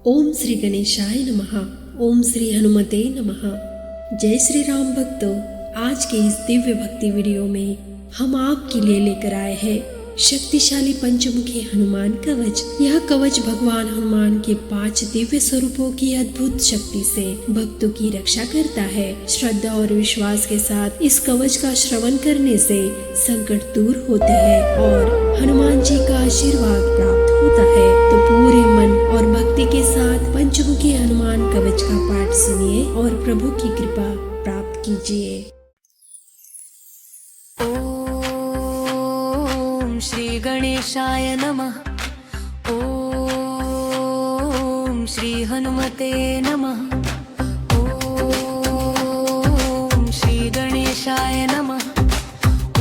ओम श्री गणेशाय नमः। ओम श्री हनुमते नमः। जय श्री राम भक्तों, आज के इस दिव्य भक्ति वीडियो में हम आपके लिए लेकर आए हैं शक्तिशाली पंचमुखी हनुमान कवच। यह कवच भगवान हनुमान के 5 दिव्य स्वरूपों की अद्भुत शक्ति से भक्तों की रक्षा करता है। श्रद्धा और विश्वास के साथ इस कवच का श्रवण करने से संकट दूर होते हैं और हनुमान जी का आशीर्वाद प्राप्त होता है। तो पूरे मन और भक्ति के साथ पंचमुखी हनुमान कवच का पाठ सुनिए और प्रभु की कृपा प्राप्त कीजिए। श्री गणेशाय नमः। ओम श्री हनुमते नमः। ओम श्री गणेशाय नमः।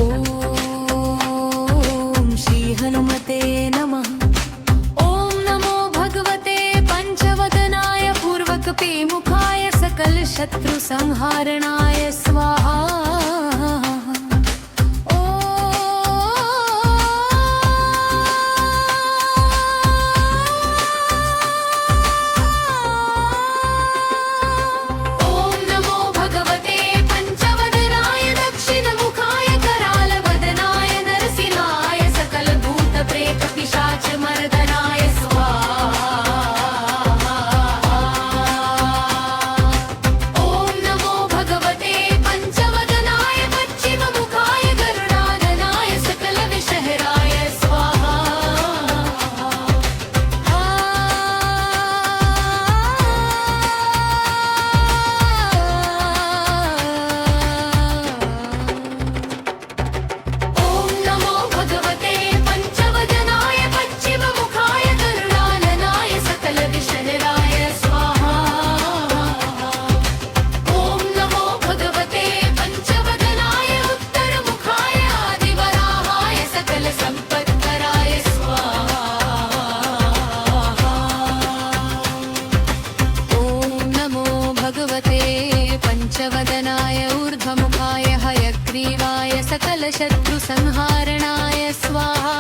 ओम श्री हनुमते नमः। ओम नमो भगवते पंचवदनाय पूर्वकपि मुखाय सकल शत्रु संहारणाय स्वाहा। पंचवदनाय ऊर्ध्वमुखाय हयग्रीवाय सकल शत्रु संहारणाय स्वाहा।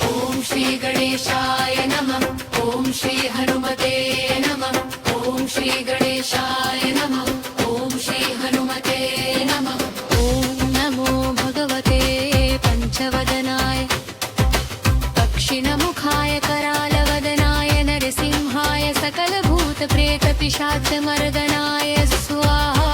ओम श्री गणेशाय नमः। ओम श्री हनुमते नमः। ओम श्री गणेशाय नमः। ओम श्री हनुमते नमः। ओम नमो भगवते पंचवदनाय दक्षिणमुखाय करालवदनाय नरसिंहाय सकल प्रेत पिशाच मर्दनाय स्वाहा।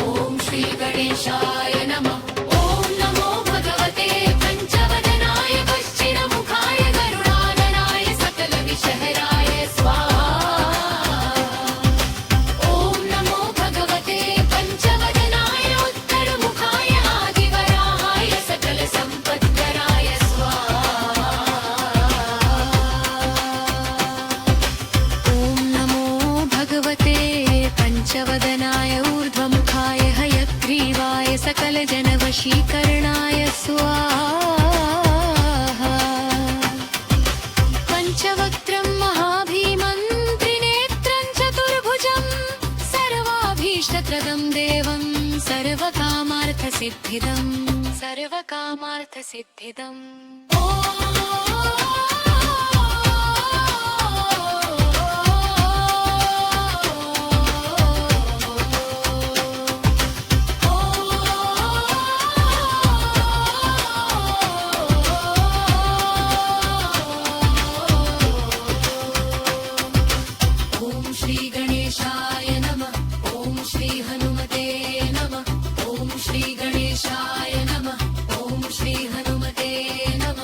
ओम श्री गणेशाय नमः। ओम नमो भगवते पंचवदनाय पश्चिममुखाय गरुडाननाय सकल विषहराय स्वाहा। ओम नमो भगवते पंचवदनाय उत्तरमुखाय आदिवराहाय सकल संपत्कराय स्वाहा। पंचवदनाय ऊर्ध्वमुखाय हयग्रीवाय सकल जनवशीकरणाय स्वाहा। पंचवक्त्रं महाभीमं त्रिनेत्रं चतुर्भुजं सर्वाभीष्टप्रदं देवं सर्वकामार्थसिद्धिदम्। ओम श्री गणेशाय नमः। ओम श्री हनुमते नमः।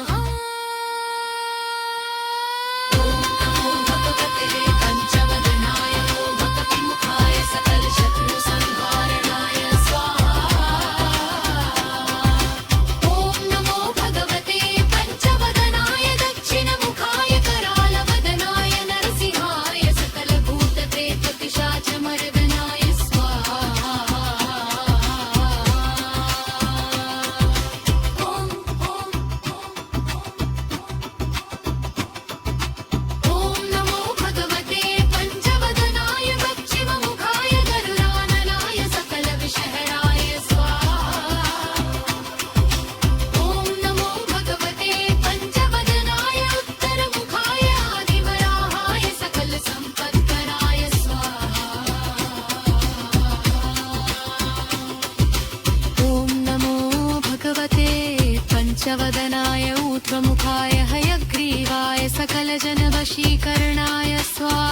ऊर्ध्वमुखाय हयग्रीवाय सकलजनवशीकरणाय स्वाहा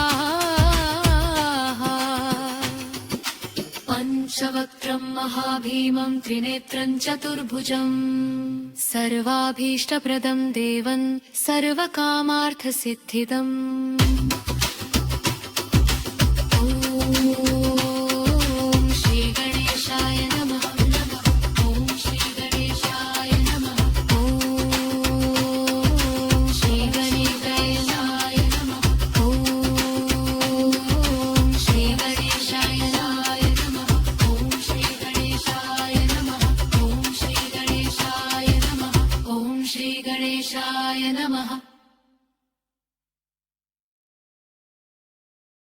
पञ्चवक्त्रं महाभीमं त्रिनेत्रं चतुर्भुजम् सर्वाभीष्टप्रदं देवं सर्वकामार्थसिद्धिदम् ॐ श्रीगणेशाय नमः ॐ श्रीगणेशाय नमः ॐ श्रीगणेशाय नमः ॐ श्रीगणेशाय नमः ॐ श्रीगणेशाय नमः ॐ श्रीगणेशाय नमः ॐ श्रीगणेशाय नमः